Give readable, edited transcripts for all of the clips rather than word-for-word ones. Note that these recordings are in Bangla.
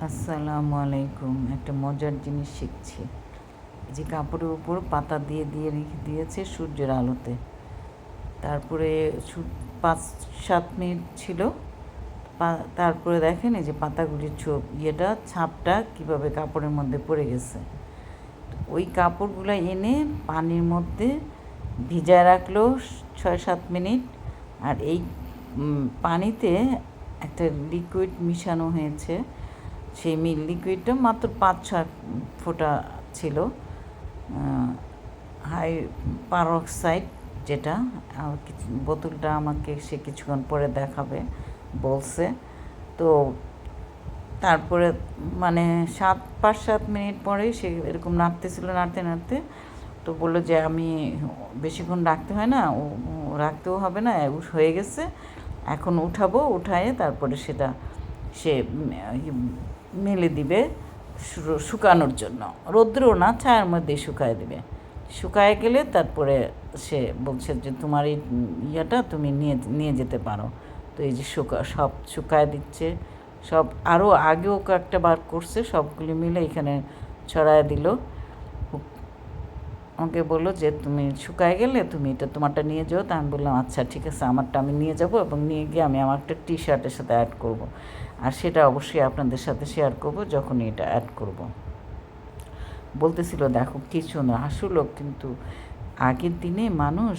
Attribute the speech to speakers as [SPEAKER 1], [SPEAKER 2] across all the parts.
[SPEAKER 1] আসসালামু আলাইকুম। একটা মজার জিনিস শিখছি। এই যে কাপড়ের উপর পাতা দিয়ে দিয়ে রেখে দিয়েছে সূর্যের আলোতে। তারপরে 5-7 মিনিট ছিল। তারপরে দেখেন এই যে পাতাগুলির ছাপটা কীভাবে কাপড়ের মধ্যে পড়ে গেছে। ওই কাপড়গুলো এনে পানির মধ্যে ভিজায় রাখলো 6-7 মিনিট। আর এই পানিতে একটা লিকুইড মিশানো হয়েছে। সেই লিকুইডটা মাত্র 5-6 ফোঁটা ছিল, হাই পারক্সাইড, যেটা বোতলটা আমাকে সে কিছুক্ষণ পরে দেখাবে বলছে। তো তারপরে মানে 5-7 মিনিট পরে সে এরকম নাড়তেছিল, নাড়তে নাড়তে তো বললো যে আমি বেশিক্ষণ রাখতে হয় না, রাখতেও হবে না, হয়ে গেছে, এখন উঠাবো, উঠায়ে তারপরে সেটা সে মেলে দিবে শুকানোর জন্য। রৌদ্রেও না, ছায়ার মধ্যেই শুকায় দিবে। শুকায় গেলে তারপরে সে বলছে যে তোমার এই ইয়েটা তুমি নিয়ে নিয়ে যেতে পারো। তো এই যে সব শুকায় দিচ্ছে, সব আরও আগেও কয়েকটা বার করছে, সবগুলি মিলে এখানে ছড়ায় দিল। আমাকে বললো যে তুমি শুকায় গেলে তুমি এটা তোমারটা নিয়ে যাও। তা আমি বললাম আচ্ছা ঠিক আছে, আমারটা আমি নিয়ে যাব এবং নিয়ে গিয়ে আমি আমার একটা টি শার্টের সাথে অ্যাড করব। আর সেটা অবশ্যই আপনাদের সাথে শেয়ার করব যখনই এটা অ্যাড করব। বলতেছিল দেখো কী সুন্দর আসলো। কিন্তু আগের দিনে মানুষ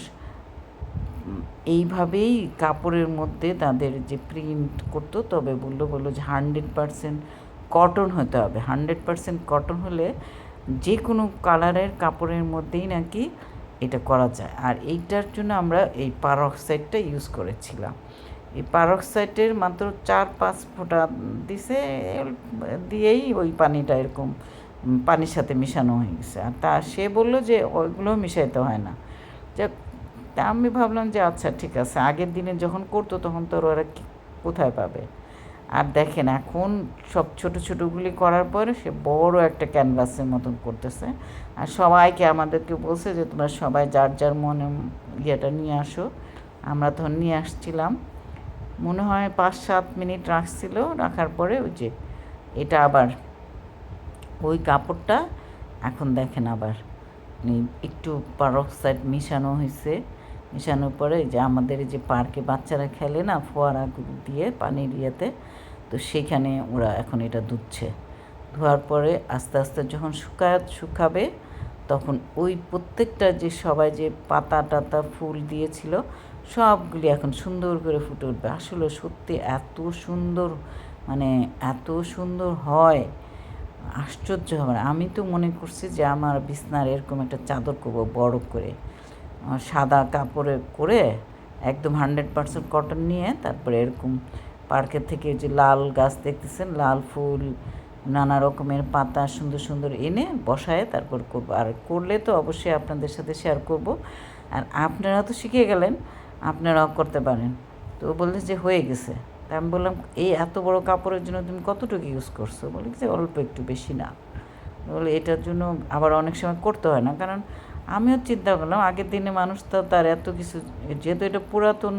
[SPEAKER 1] এইভাবেই কাপড়ের মধ্যে তাদের যে প্রিন্ট করতো, তবে বললো যে 100% কটন হতে হবে। 100% কটন হলে যে কোনো কালারের কাপড়ের মধ্যেই নাকি এটা করা যায়। আর এইটার জন্য আমরা এই পারক্সাইডটা ইউজ করেছিলাম। এই পারক্সাইডের মাত্র 4-5 ফোঁটা দিয়েই ওই পানিটা এরকম পানির সাথে মিশানো হয়ে গেছে। আর সে বললো যে ওইগুলো মিশাইতে হয় না। তা আমি ভাবলাম যে আচ্ছা ঠিক আছে, আগের দিনে যখন করতো তখন তো ওরা কোথায় পাবে। আর দেখেন এখন সব ছোটো ছোটোগুলি করার পরে সে বড় একটা ক্যানভাসের মতন করতেছে। আর সবাইকে আমাদেরকে বলছে যে তোমরা সবাই যার যার মনে ইয়েটা নিয়ে আসো। আমরা তখন নিয়ে আসছিলাম, মনে হয় 5-7 মিনিট রাখছিল। রাখার পরে ওই যে এটা আবার ওই কাপড়টা এখন দেখেন আবার একটু পারক্সাইড মিশানো হয়েছে। মেশানোর পরে যে আমাদের যে পার্কে বাচ্চারা খেলে না ফোয়ারা দিয়ে পানির ইয়েতে, তো সেখানে ওরা এখন এটা ধুচ্ছে। ধোয়ার পরে আস্তে আস্তে যখন শুকাবে তখন ওই প্রত্যেকটা যে সবাই যে পাতা টাতা ফুল দিয়েছিল সবগুলি এখন সুন্দর করে ফুটে উঠবে। আসলে সত্যি এত সুন্দর, মানে এত সুন্দর হয়, আশ্চর্য হবে। আমি তো মনে করছি যে আমার বিছনার এরকম একটা চাদর করবো বড় করে, সাদা কাপড়ে করে একদম 100% কটন নিয়ে, তারপরে এরকম পার্কের থেকে যে লাল গাছ দেখতেছেন, লাল ফুল, নানা রকমের পাতা সুন্দর সুন্দর এনে বসায় তারপর করবো। আর করলে তো অবশ্যই আপনাদের সাথে শেয়ার করব। আর আপনারা তো শিখে গেলেন, আপনারাও করতে পারেন। তো বললে যে হয়ে গেছে। তা আমি বললাম এই এত বড় কাপড়ের জন্য তুমি কতটুকু ইউজ করছো? বলি যে অল্প একটু, বেশি না। বলে এটার জন্য আবার অনেক সময় করতে হয় না, কারণ আমিও চিন্তা করলাম আগের দিনে মানুষ তো তার এত কিছু, যেহেতু এটা পুরাতন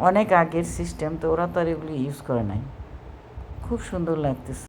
[SPEAKER 1] অনেক আগের সিস্টেম, তো ওরা তো আর এগুলি ইউজ করে নাই। খুব সুন্দর লাগতেছে।